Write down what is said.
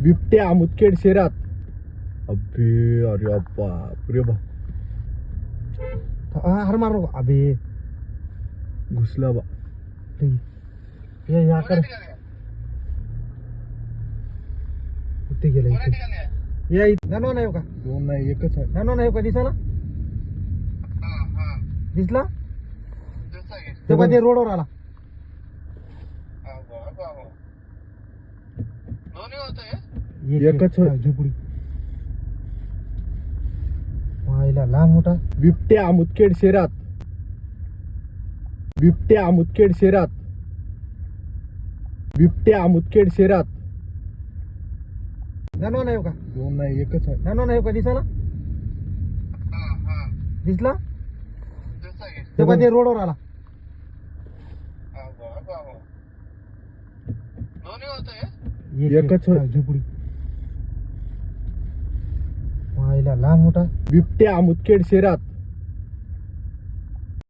बिबट्या मुदखेड शहरात. अबे अरे बाप रे बाप. हर मारो अबे घुसला बा. ये या कर कुठे गेला इथे या नानो नाही हो का दोन नाही एकच आहे. नानो नाही हो का दिसा ना दिसला तेव्हा ते रोडवर आला एकच आहे. झोपडी पाहिला लहान मोठा बिबट्या मुदखेड शहरात. बिबट्या मुदखेड शहरात. बिबट्या मुदखेड शहरात. नानो नाही हो का दोन नाही एकच आहे. नानो नाही हो का दिसा ना दिसला तेव्हा ते रोडवर आला एकच आहे. झोपडी पाहिला लहान मोठा बिबट्या मुदखेड शहरात.